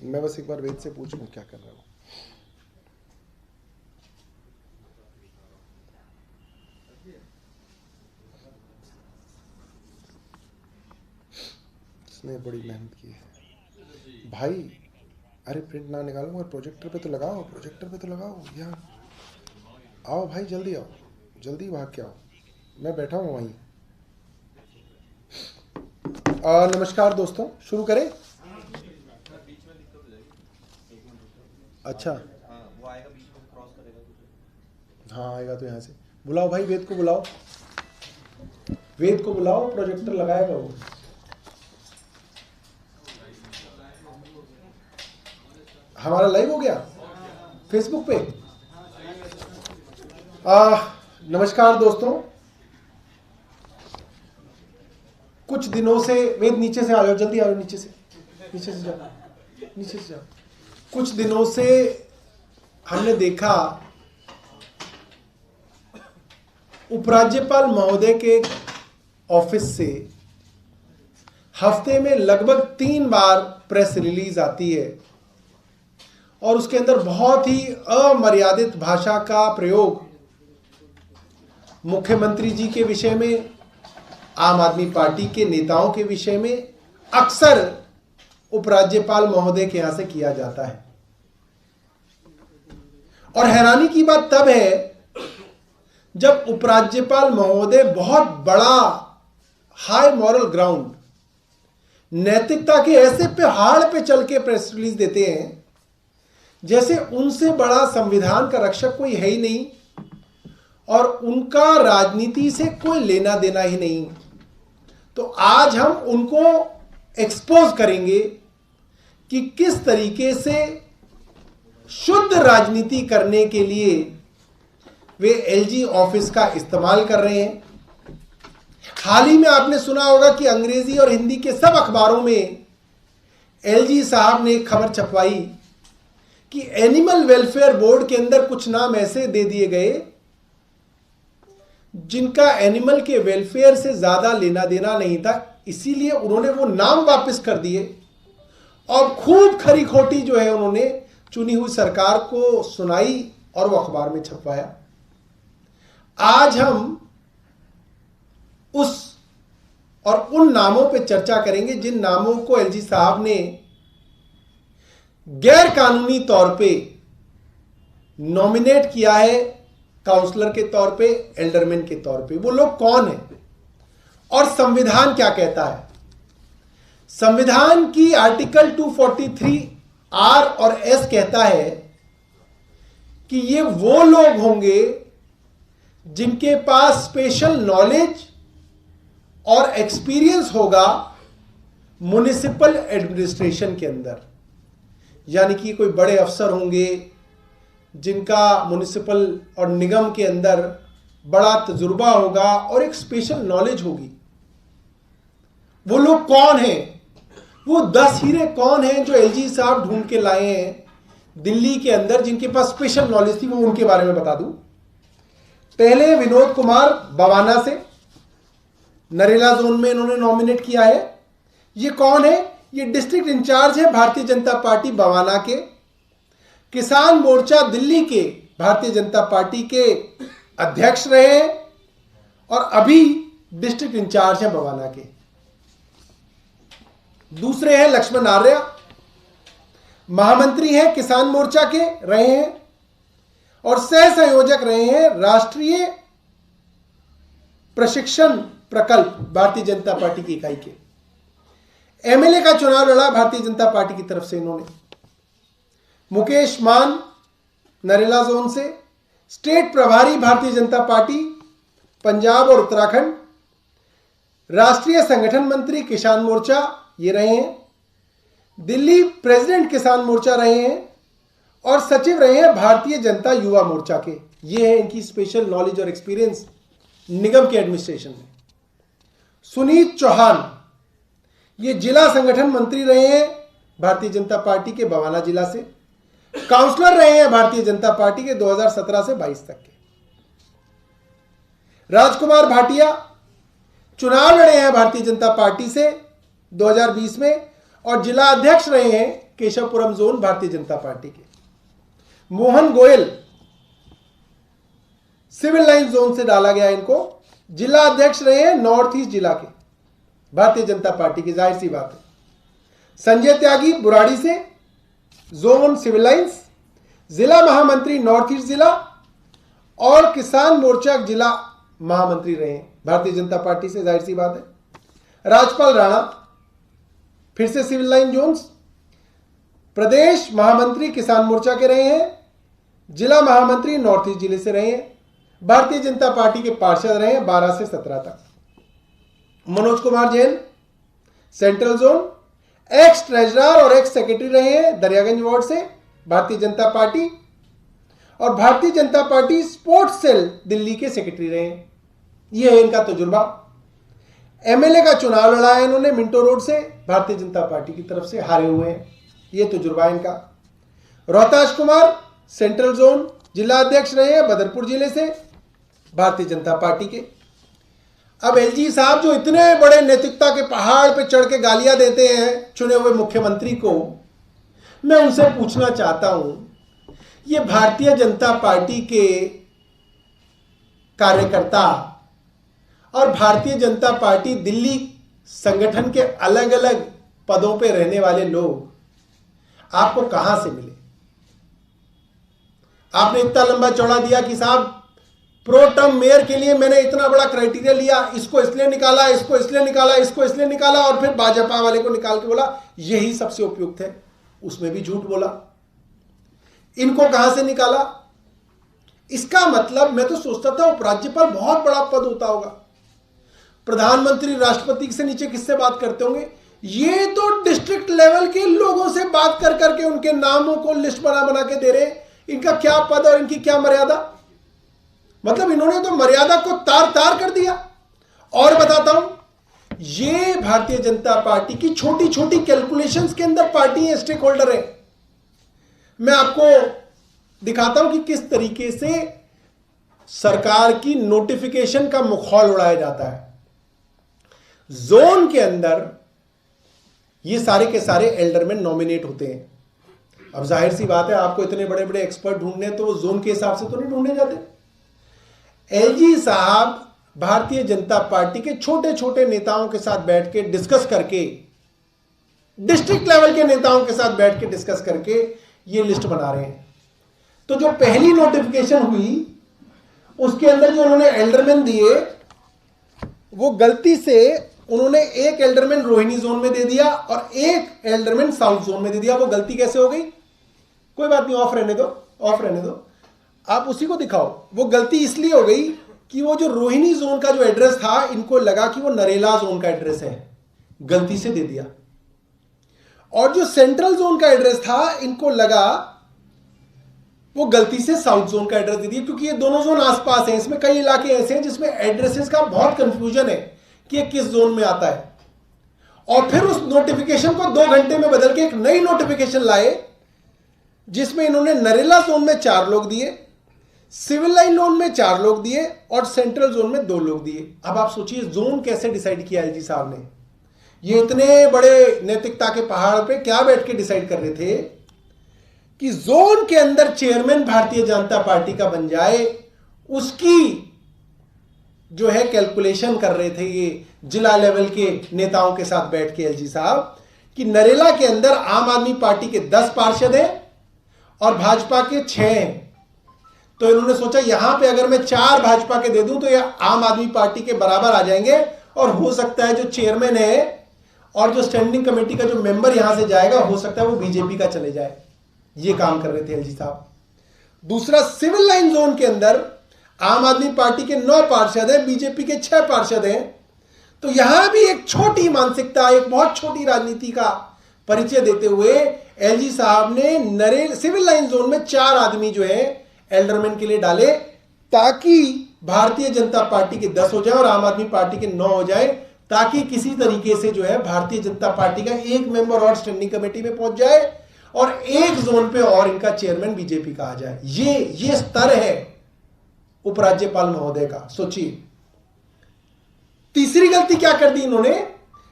मैं बस एक बार वेद से पूछ लूं क्या कर रहा हूँ। इसने बड़ी मेहनत की है भाई। अरे प्रिंट ना निकालो मगर प्रोजेक्टर पे तो लगाओ, प्रोजेक्टर पे तो लगाओ। यहाँ आओ भाई, जल्दी आओ, जल्दी भाग के आओ, मैं बैठा हूँ वहीं। नमस्कार दोस्तों, शुरू करें। अच्छा वो आएगा बीच में, क्रॉस करेगा। हाँ आएगा तो यहाँ से बुलाओ भाई, वेद को बुलाओ, वेद को बुलाओ, प्रोजेक्टर लगाएगा वो। हमारा लाइव हो गया फेसबुक पे। नमस्कार दोस्तों, कुछ दिनों से, वेद नीचे से आ जाओ, जल्दी आ जाओ, नीचे से जाओ, नीचे से जाओ। कुछ दिनों से हमने देखा उपराज्यपाल महोदय के ऑफिस से हफ्ते में लगभग 3 बार प्रेस रिलीज आती है और उसके अंदर बहुत ही अमर्यादित भाषा का प्रयोग मुख्यमंत्री जी के विषय में, आम आदमी पार्टी के नेताओं के विषय में अक्सर उपराज्यपाल महोदय के यहां से किया जाता है। और हैरानी की बात तब है जब उपराज्यपाल महोदय बहुत बड़ा हाई मॉरल ग्राउंड, नैतिकता के ऐसे पहाड़ पे चल के प्रेस रिलीज देते हैं जैसे उनसे बड़ा संविधान का रक्षक कोई है ही नहीं और उनका राजनीति से कोई लेना देना ही नहीं। तो आज हम उनको एक्सपोज करेंगे कि किस तरीके से शुद्ध राजनीति करने के लिए वे एलजी ऑफिस का इस्तेमाल कर रहे हैं। हाल ही में आपने सुना होगा कि अंग्रेजी और हिंदी के सब अखबारों में एलजी साहब ने एक खबर छपवाई कि एनिमल वेलफेयर बोर्ड के अंदर कुछ नाम ऐसे दे दिए गए जिनका एनिमल के वेलफेयर से ज्यादा लेना देना नहीं था, इसीलिए उन्होंने वो नाम वापस कर दिए और खूब खरी खोटी जो है उन्होंने चुनी हुई सरकार को सुनाई और वो अखबार में छपवाया। आज हम उस और उन नामों पे चर्चा करेंगे जिन नामों को एलजी साहब ने गैर कानूनी तौर पे नॉमिनेट किया है, काउंसलर के तौर पे, एल्डरमैन के तौर पे। वो लोग कौन है और संविधान क्या कहता है? संविधान की आर्टिकल 243 आर और एस कहता है कि ये वो लोग होंगे जिनके पास स्पेशल नॉलेज और एक्सपीरियंस होगा म्युनिसिपल एडमिनिस्ट्रेशन के अंदर, यानी कि कोई बड़े अफसर होंगे जिनका म्युनिसिपल और निगम के अंदर बड़ा तजुर्बा होगा और एक स्पेशल नॉलेज होगी। वो लोग कौन हैं? वो 10 हीरे कौन हैं जो एलजी साहब ढूंढ के लाए हैं दिल्ली के अंदर जिनके पास स्पेशल नॉलेज थी? वो उनके बारे में बता दूं। पहले विनोद कुमार बवाना से नरेला जोन में इन्होंने नॉमिनेट किया है। ये कौन है? ये डिस्ट्रिक्ट इंचार्ज है भारतीय जनता पार्टी बवाना के, किसान मोर्चा दिल्ली के भारतीय जनता पार्टी के अध्यक्ष रहे हैं और अभी डिस्ट्रिक्ट इंचार्ज है बवाना के। दूसरे हैं लक्ष्मण आर्य, महामंत्री हैं किसान मोर्चा के रहे हैं और सह संयोजक रहे हैं राष्ट्रीय प्रशिक्षण प्रकल्प भारतीय जनता पार्टी की इकाई के। एमएलए का चुनाव लड़ा भारतीय जनता पार्टी की तरफ से इन्होंने। मुकेश मान नरेला जोन से, स्टेट प्रभारी भारतीय जनता पार्टी पंजाब और उत्तराखंड, राष्ट्रीय संगठन मंत्री किसान मोर्चा ये रहे हैं, दिल्ली प्रेसिडेंट किसान मोर्चा रहे हैं और सचिव रहे हैं भारतीय जनता युवा मोर्चा के। ये है इनकी स्पेशल नॉलेज और एक्सपीरियंस निगम के एडमिनिस्ट्रेशन में। सुनीत चौहान ये जिला संगठन मंत्री रहे हैं भारतीय जनता पार्टी के बवाना जिला से, काउंसलर रहे हैं भारतीय जनता पार्टी के 2017 से 22 तक के। राजकुमार भाटिया चुनाव लड़े हैं भारतीय जनता पार्टी से 2020 में और जिला अध्यक्ष रहे हैं केशवपुरम जोन भारतीय जनता पार्टी के। Mohan Goyal civil line zone से डाला गया इनको। जिला अध्यक्ष रहे हैं नॉर्थ ईस्ट जिला के भारतीय जनता पार्टी की, जाहिर सी बात है। संजय त्यागी बुराड़ी से, जोन सिविल लाइंस, जिला महामंत्री नॉर्थ ईस्ट जिला और किसान मोर्चा जिला महामंत्री रहे हैं भारतीय जनता पार्टी से, जाहिर सी बात है। राजपाल राणा फिर से सिविल लाइन जोन्स, प्रदेश महामंत्री किसान मोर्चा के रहे हैं, जिला महामंत्री नॉर्थ ईस्ट जिले से रहे हैं, भारतीय जनता पार्टी के पार्षद रहे हैं 12 से 17 तक। Manoj Kumar Jain central zone, x treasurer और एक्स सेक्रेटरी रहे हैं दरियागंज वार्ड से भारतीय जनता पार्टी, और भारतीय Janata party sports cell Delhi के सेक्रेटरी रहे हैं। यह है इनका तजुर्बा। एमएलए का चुनाव लड़ा है इन्होंने मिंटो रोड से, भारतीय जनता पार्टी की तरफ से हारे हुए हैं। यह तजुर्बा है इनका। रोहताश कुमार सेंट्रल जोन जिला अध्यक्ष रहे हैं बदरपुर जिले से, भारतीय जनता पार्टी के। अब एलजी साहब जो इतने बड़े नैतिकता के पहाड़ पे चढ़ के गालियां देते हैं चुने हुए मुख्यमंत्री को, मैं उनसे पूछना चाहता हूं, ये भारतीय जनता पार्टी के कार्यकर्ता और भारतीय जनता पार्टी दिल्ली संगठन के अलग अलग पदों पे रहने वाले लोग आपको कहां से मिले? आपने इतना लंबा चौड़ा दिया कि साहब प्रो टर्म मेयर के लिए मैंने इतना बड़ा क्राइटेरिया लिया, इसको इसलिए निकाला, इसको इसलिए निकाला, इसको इसलिए निकाला, और फिर भाजपा वाले को निकाल के बोला यही सबसे उपयुक्त है। उसमें भी झूठ बोला। इनको कहां से निकाला? इसका मतलब मैं तो सोचता था उपराज्यपाल बहुत बड़ा पद होता होगा, प्रधानमंत्री राष्ट्रपति से नीचे किससे बात करते होंगे? ये तो डिस्ट्रिक्ट लेवल के लोगों से बात कर करके उनके नामों को लिस्ट बना बना के दे रहे। इनका क्या पद और इनकी क्या मर्यादा? मतलब इन्होंने तो मर्यादा को तार तार कर दिया। और बताता हूं, ये भारतीय जनता पार्टी की छोटी छोटी कैलकुलेशंस के अंदर पार्टी है, स्टेक होल्डर है। मैं आपको दिखाता हूं कि किस तरीके से सरकार की नोटिफिकेशन का मुखौल उड़ाया जाता है। जोन के अंदर ये सारे के सारे एल्डरमैन नॉमिनेट होते हैं। अब जाहिर सी बात है, आपको इतने बड़े बड़े एक्सपर्ट ढूंढने तो वो जोन के हिसाब से तो नहीं ढूंढने जाते। एलजी साहब भारतीय जनता पार्टी के छोटे छोटे नेताओं के साथ बैठ के डिस्कस करके, डिस्ट्रिक्ट लेवल के नेताओं के साथ बैठ के डिस्कस करके ये लिस्ट बना रहे हैं। तो जो पहली नोटिफिकेशन हुई उसके अंदर जो उन्होंने एल्डरमैन दिए, वो गलती से उन्होंने एक एल्डरमैन रोहिणी जोन में दे दिया और एक एल्डरमैन साउथ जोन में दे दिया। वो गलती कैसे हो गई? कोई बात नहीं, ऑफ रहने दो, ऑफ रहने दो, आप उसी को दिखाओ। वो गलती इसलिए हो गई कि वो जो रोहिणी जोन का जो एड्रेस था, इनको लगा कि वो नरेला जोन का एड्रेस है, गलती से दे दिया। और जो सेंट्रल जोन का एड्रेस था, इनको लगा वो गलती से साउथ जोन का एड्रेस दे दिया, क्योंकि ये दोनों जोन आसपास हैं। इसमें कई इलाके ऐसे हैं जिसमें एड्रेसेस का बहुत कंफ्यूजन है कि ये किस जोन में आता है। और फिर उस नोटिफिकेशन को 2 घंटे में बदल के एक नई नोटिफिकेशन लाए, जिसमें इन्होंने नरेला जोन में 4 लोग दिए, सिविल लाइन जोन में 4 लोग दिए और सेंट्रल जोन में 2 लोग दिए। अब आप सोचिए जोन कैसे डिसाइड किया एलजी साहब ने। ये इतने बड़े नैतिकता के पहाड़ पे क्या बैठ के डिसाइड कर रहे थे कि जोन के अंदर चेयरमैन भारतीय जनता पार्टी का बन जाए, उसकी जो है कैलकुलेशन कर रहे थे ये जिला लेवल के नेताओं के साथ बैठ के एलजी साहब, कि नरेला के अंदर आम आदमी पार्टी के 10 पार्षद हैं और भाजपा के 6 हैं। तो इन्होंने सोचा यहां पे अगर मैं 4 भाजपा के दे दूं तो ये आम आदमी पार्टी के बराबर आ जाएंगे, और हो सकता है जो चेयरमैन है और जो स्टैंडिंग कमेटी का जो मेंबर यहां से जाएगा, हो सकता है वो बीजेपी का चले जाए। ये काम कर रहे थे एलजी साहब। दूसरा, सिविल लाइन जोन के अंदर आम आदमी पार्टी के 9 पार्षद हैं, बीजेपी के 6 पार्षद हैं। तो यहां भी एक छोटी मानसिकता, एक बहुत छोटी राजनीति का परिचय देते हुए एलजी साहब ने सिविल लाइन जोन में 4 आदमी जो है एल्डरमैन के लिए डाले, ताकि भारतीय जनता पार्टी के 10 हो जाए और आम आदमी पार्टी के 9 हो जाए, ताकि किसी तरीके से जो है भारतीय जनता पार्टी का एक मेंबर और स्टैंडिंग कमेटी में पहुंच जाए और एक जोन पे और इनका चेयरमैन बीजेपी का आ जाए। ये स्तर है उपराज्यपाल महोदय का। सोचिए। तीसरी गलती क्या कर दी इन्होंने?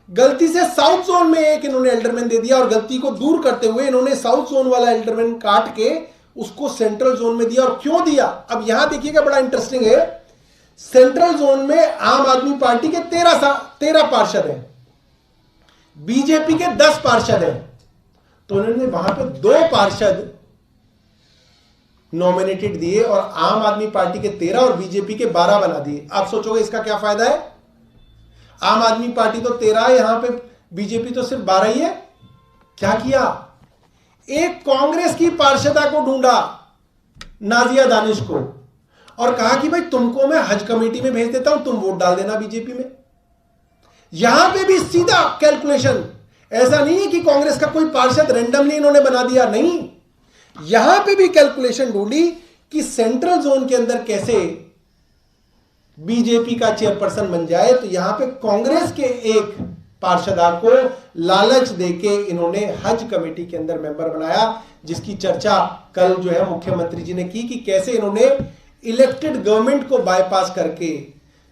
गलती से साउथ जोन में एक इन्होंने एल्डरमैन दे दिया और गलती को दूर करते हुए इन्होंने साउथ जोन वाला एल्डरमैन काट के उसको सेंट्रल जोन में दिया। और क्यों दिया, अब यहां देखिएगा, बड़ा इंटरेस्टिंग है। सेंट्रल जोन में आम आदमी पार्टी के 13 पार्षद हैं, बीजेपी के 10 पार्षद हैं, तो उन्होंने वहां पे 2 पार्षद नॉमिनेटेड दिए और आम आदमी पार्टी के 13 और बीजेपी के 12 बना दिए। आप सोचोगे इसका क्या फायदा है? आम आदमी पार्टी तो 13 है, यहां पे बीजेपी तो सिर्फ 12 ही है। क्या किया, एक कांग्रेस की पार्षदा को ढूंढा, नाजिया दानिश को, और कहा कि भाई तुमको मैं हज कमेटी में भेज देता हूं, तुम वोट डाल देना बीजेपी में। यहां पे भी सीधा कैलकुलेशन, ऐसा नहीं है कि कांग्रेस का कोई पार्षद रैंडमली इन्होंने बना दिया, नहीं, यहां पे भी कैलकुलेशन ढूंढी कि सेंट्रल जोन के अंदर कैसे बीजेपी का चेयरपर्सन बन जाए। तो यहां पे कांग्रेस के एक पार्षदा को लालच देके इन्होंने हज कमेटी के अंदर मेंबर बनाया, जिसकी चर्चा कल जो है मुख्यमंत्री जी ने की कि कैसे इन्होंने इलेक्टेड गवर्नमेंट को बाईपास करके,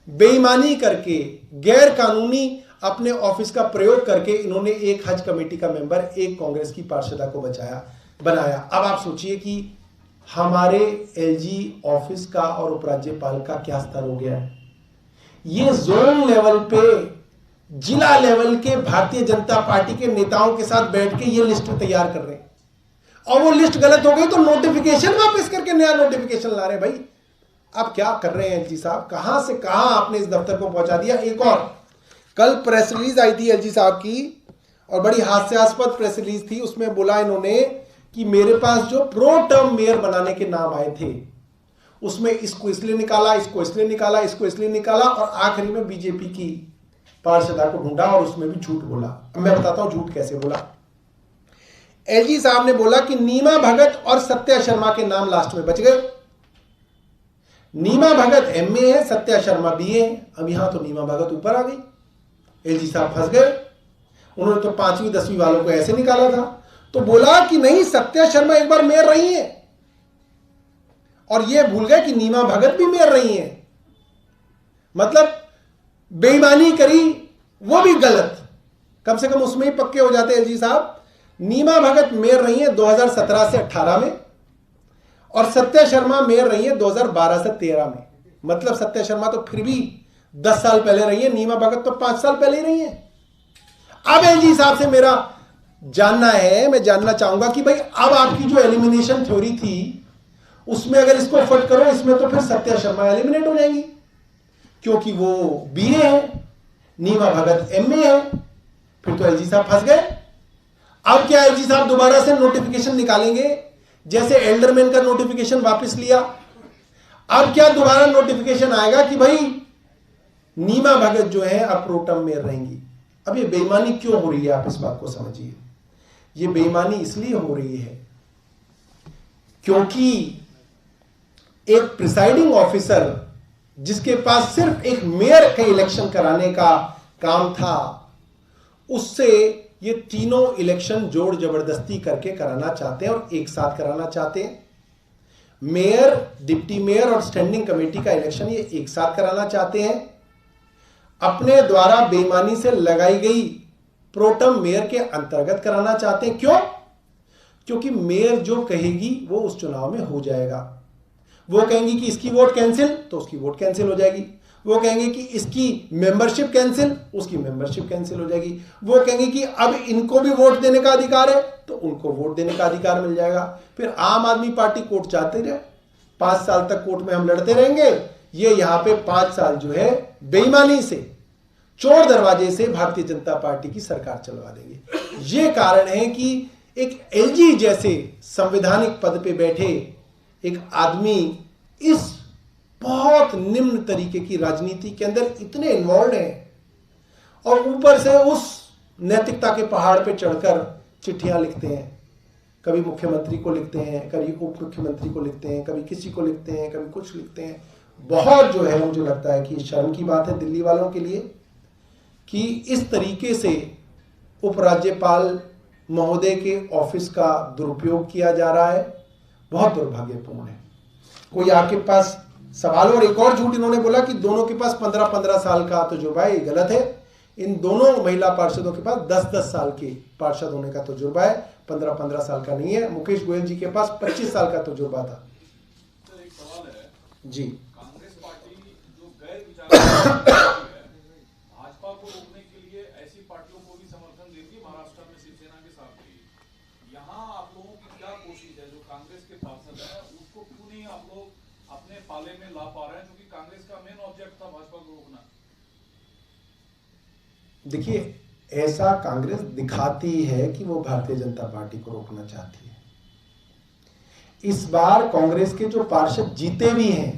बेईमानी करके, गैर कानूनी अपने ऑफिस का प्रयोग करके इन्होंने एक हज कमेटी का मेंबर, एक कांग्रेस की पार्षदा को बनाया। अब आप सोचिए कि हमारे एलजी ऑफिस का और उपराज्यपाल का क्या स्तर हो गया है। ये जोन लेवल पे, जिला लेवल के भारतीय जनता पार्टी के नेताओं के साथ बैठ के ये लिस्ट तैयार कर रहे हैं, और वो लिस्ट गलत हो गई तो नोटिफिकेशन वापस करके नया नोटिफिकेशन ला रहे हैं। भाई आप क्या कर रहे हैं एलजी साहब, कहां से कहां आपने इस दफ्तर को पहुंचा दिया। एक और कल प्रेस रिलीज आई थी एलजी साहब की, और बड़ी हास्यास्पद प्रेस रिलीज थी। उसमें बोला इन्होंने कि मेरे पास जो प्रो टर्म मेयर बनाने के नाम आए थे, उसमें इसको इसलिए निकाला, इसको इसलिए निकाला, इसको इसलिए निकाला, और आखिरी में बीजेपी की पार्षदा को ढूंढा और उसमें भी झूठ बोला। अब मैं बताता हूं झूठ कैसे बोला। एलजी साहब ने बोला कि नीमा भगत और सत्या शर्मा के नाम लास्ट में बच गए। नीमा भगत एमए है, सत्या शर्मा बीए है। अब यहां तो नीमा भगत ऊपर आ गई, एलजी साहब फंस गए। उन्होंने तो 5वीं 10वीं वालों को ऐसे निकाला था, तो बोला कि नहीं, सत्या शर्मा एक बार मेयर रही है, और ये भूल गए कि नीमा भगत भी मेयर रही है। मतलब बेईमानी करी, वो भी गलत, कम से कम उसमें ही पक्के हो जाते एलजी साहब। नीमा भगत मेयर रही है 2017 से 18 में, और सत्या शर्मा मेयर रही है 2012 से 13 में। मतलब सत्या शर्मा तो फिर भी 10 साल पहले रही है, नीमा भगत तो 5 साल पहले ही रही है। अब एलजी साहब से मेरा जानना है, मैं जानना चाहूंगा कि भाई अब आपकी जो एलिमिनेशन थ्योरी थी, उसमें अगर इसको फट करो, इसमें तो फिर सत्या शर्मा एलिमिनेट हो जाएंगी, क्योंकि वो बीए है, नीमा भगत एमए है। फिर तो एलजी साहब फंस गए। अब क्या एलजी साहब दोबारा से नोटिफिकेशन निकालेंगे, जैसे एल्डरमैन का नोटिफिकेशन वापस लिया। अब क्या दोबारा नोटिफिकेशन आएगा कि भाई नीमा भगत जो है अब प्रोटम मेयर रहेंगी। अब ये बेईमानी क्यों हो रही है, आप इस बात को समझिए। ये बेईमानी इसलिए हो रही है क्योंकि एक प्रिसाइडिंग ऑफिसर जिसके पास सिर्फ एक मेयर के इलेक्शन कराने का काम था, उससे ये तीनों इलेक्शन जोड़ जबरदस्ती करके कराना चाहते हैं और एक साथ कराना चाहते हैं। मेयर, डिप्टी मेयर और स्टैंडिंग कमेटी का इलेक्शन ये एक साथ कराना चाहते हैं। अपने द्वारा बेईमानी से लगाई गई प्रोटम मेयर के अंतर्गत कराना चाहते हैं। क्यों? क्योंकि मेयर जो कहेगी वो उस चुनाव में हो जाएगा। वो कहेंगी कि इसकी वोट कैंसिल, तो उसकी वोट कैंसिल हो जाएगी। वो कहेंगे कि इसकी मेंबरशिप कैंसिल, उसकी मेंबरशिप कैंसिल हो जाएगी। वो कहेंगे कि अब इनको भी वोट देने का अधिकार है, तो उनको वोट देने का अधिकार मिल जाएगा। फिर आम आदमी पार्टी कोर्ट जाते रहे, 5 साल तक कोर्ट में हम लड़ते रहेंगे। ये यहां पे 5 साल जो है बेईमानी से, चोर दरवाजे से भारतीय जनता पार्टी की सरकार चलवा देंगे। ये कारण है कि एक एलजी जैसे संवैधानिक पद पे बैठे एक आदमी इस बहुत निम्न तरीके की राजनीति के अंदर इतने इन्वॉल्व हैं, और ऊपर से उस नैतिकता के पहाड़ पे चढ़कर चिट्ठियां लिखते हैं। कभी मुख्यमंत्री को लिखते हैं, कभी उप मुख्यमंत्री को लिखते हैं, कभी किसी को लिखते हैं, कभी कुछ लिखते हैं। बहुत जो है मुझे लगता है कि शर्म की बात है दिल्ली वालों के लिए कि इस तरीके से उपराज्यपाल महोदय के ऑफिस का दुरुपयोग किया जा रहा है। बहुत दुर्भाग्यपूर्ण है। कोई आपके पास सवाल? और एक और झूठ इन्होंने बोला कि दोनों के पास 15-15 साल का, तो जो भाई गलत है। इन दोनों महिला पार्षदों के पास 10-10 साल के पार्षद होने का तजुर्बा है, 15-15 साल का नहीं है। मुकेश गोयल जी के पास 25 साल का तजुर्बा था। सर एक सवाल है जी, कांग्रेस पार्टी जो गैर विचारधारा है, भाजपा को रोकने के लिए ऐसी पार्टियों को भी समर्थन देती है, महाराष्ट्र में शिवसेना के साथ भी। यहाँ आप लोगों की क्या कोशिश है, जो कांग्रेस के पार्षद है उसको क्यों नहीं आप लोग अपने पाले में ला पा रहे हैं, क्योंकि कांग्रेस का मेन ऑब्जेक्ट था भाजपा को रोकना। देखिए, ऐसा कांग्रेस दिखाती है कि वो भारतीय जनता पार्टी को रोकना चाहती है। इस बार कांग्रेस के जो पार्षद जीते भी हैं,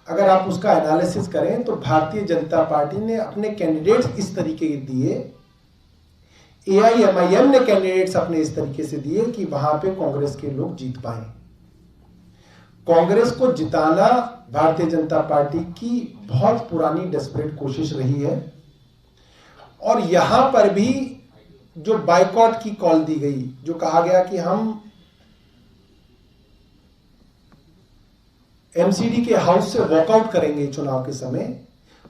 अगर आप उसका एनालिसिस करें तो भारतीय जनता पार्टी ने अपने कैंडिडेट्स इस तरीके के दिए, AIMIM ने कैंडिडेट्स अपने इस तरीके से दिए कि वहां पे कांग्रेस के लोग जीत पाए। कांग्रेस को जिताना भारतीय जनता पार्टी की बहुत पुरानी डेस्परेट कोशिश रही है, और यहां पर भी जो बायकॉट की कॉल दी गई, जो कहा गया कि हम MCD के हाउस से वॉकआउट करेंगे चुनाव के समय,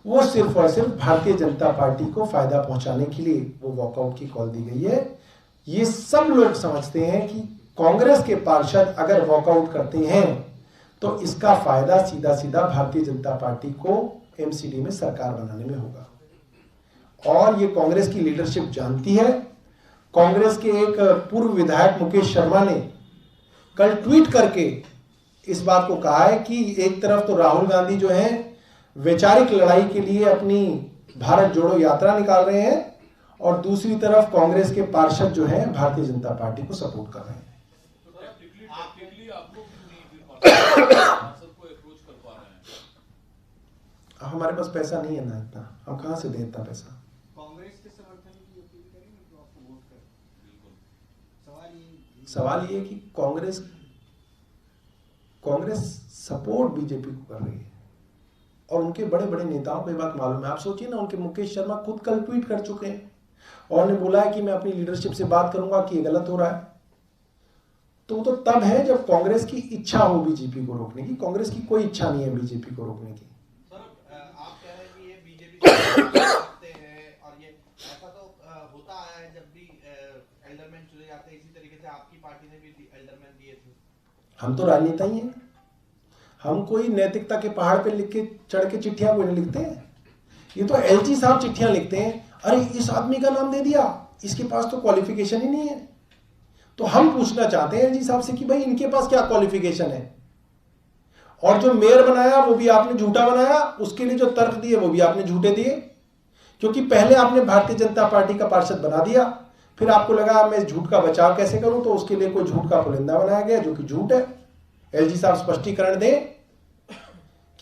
वो सिर्फ और सिर्फ भारतीय जनता पार्टी को फायदा पहुंचाने के लिए वो वॉकआउट की कॉल दी गई है। ये सब लोग समझते हैं कि कांग्रेस के पार्षद अगर वॉकआउट करते हैं तो इसका फायदा सीधा सीधा भारतीय जनता पार्टी को MCD में सरकार बनाने में होगा, और ये कांग्रेस की लीडरशिप जानती है। कांग्रेस के एक पूर्व विधायक मुकेश शर्मा ने कल ट्वीट करके इस बात को कहा है कि एक तरफ तो राहुल गांधी जो है वैचारिक लड़ाई के लिए अपनी भारत जोड़ो यात्रा निकाल रहे हैं, और दूसरी तरफ कांग्रेस के पार्षद जो हैं भारतीय जनता पार्टी को सपोर्ट कर रहे हैं। हमारे पास पैसा नहीं है ना इतना, हम कहां से दें इतना पैसा। कांग्रेस के समर्थन की अपील करेंगे तो आपको वोट करें। सवाल ये है कि कांग्रेस सपोर्ट बीजेपी को कर रही है, और उनके बड़े बड़े नेताओं को ये बात मालूम है। आप सोचिए ना, उनके मुकेश शर्मा खुद कल ट्वीट कर चुके हैं और उन्होंने बोला है कि मैं अपनी लीडरशिप से बात करूंगा कि ये गलत हो रहा है। तो तब है जब कांग्रेस की इच्छा हो बीजेपी को रोकने की। कांग्रेस की कोई इच्छा नहीं है बीजेपी को रोकने की। सर आप कह रहे हैं कि ये बीजेपी करते हैं, और ये ऐसा तो होता आया है जब भी एल्डरमैन चुने जाते हैं, इसी तरीके से आपकी पार्टी ने भी एल्डरमैन दिए थे। हम तो राजनेता ही हैं, हम कोई नैतिकता के पहाड़ पे लिख के चढ़ के चिट्ठियां कोई नहीं लिखते हैं। ये तो LG साहब चिट्ठियां लिखते हैं, अरे इस आदमी का नाम दे दिया, इसके पास तो क्वालिफिकेशन ही नहीं है। तो हम पूछना चाहते हैं LG साहब से कि भाई इनके पास क्या क्वालिफिकेशन है, और जो मेयर बनाया वो भी आपने झूठा बनाया, उसके लिए जो तर्क दिए वो भी आपने झूठे दिए, क्योंकि पहले आपने भारतीय जनता पार्टी का पार्षद बना दिया, फिर आपको लगा मैं झूठ का बचाव कैसे करूं, तो उसके लिए कोई झूठ का पुलिंदा बनाया गया जो कि झूठ है। LG साहब स्पष्टीकरण दें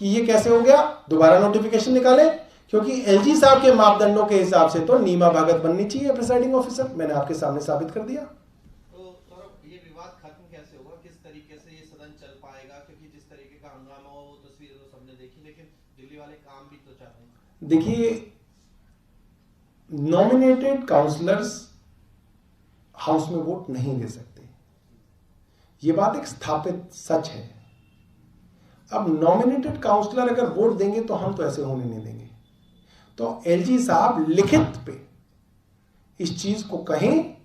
कि ये कैसे हो गया, दोबारा नोटिफिकेशन निकाले, क्योंकि LG साहब के मापदंडों के हिसाब से तो नीमा भागत बननी चाहिए प्रिसाइडिंग ऑफिसर। मैंने आपके सामने साबित कर दिया। तो सर ये विवाद खत्म कैसे होगा, किस तरीके से ये सदन चल पाएगा, क्योंकि जिस तरीके का हंगामा हो वो तस्वीरें तो सबने देखी, लेकिन दिल्ली वाले काम भी तो चाहते हैं। देखिए, नॉमिनेटेड काउंसलर्स हाउस में वोट नहीं दे सकते, ये बात एक स्थापित सच है। अब नॉमिनेटेड काउंसलर अगर वोट देंगे तो हम तो ऐसे होने नहीं देंगे। तो LG साहब लिखित पे इस चीज को कहें,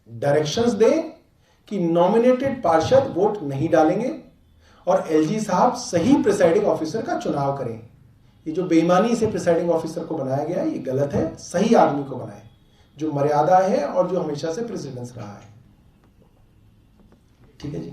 डायरेक्शंस दें कि नॉमिनेटेड पार्षद वोट नहीं डालेंगे, और LG साहब सही प्रिसाइडिंग ऑफिसर का चुनाव करें। ये जो बेईमानी से प्रिसाइडिंग ऑफिसर को बनाया गया ये गलत है, सही आदमी को बनाए जो मर्यादा है और जो हमेशा से प्रेसिडेंस रहा है। ठीक है जी।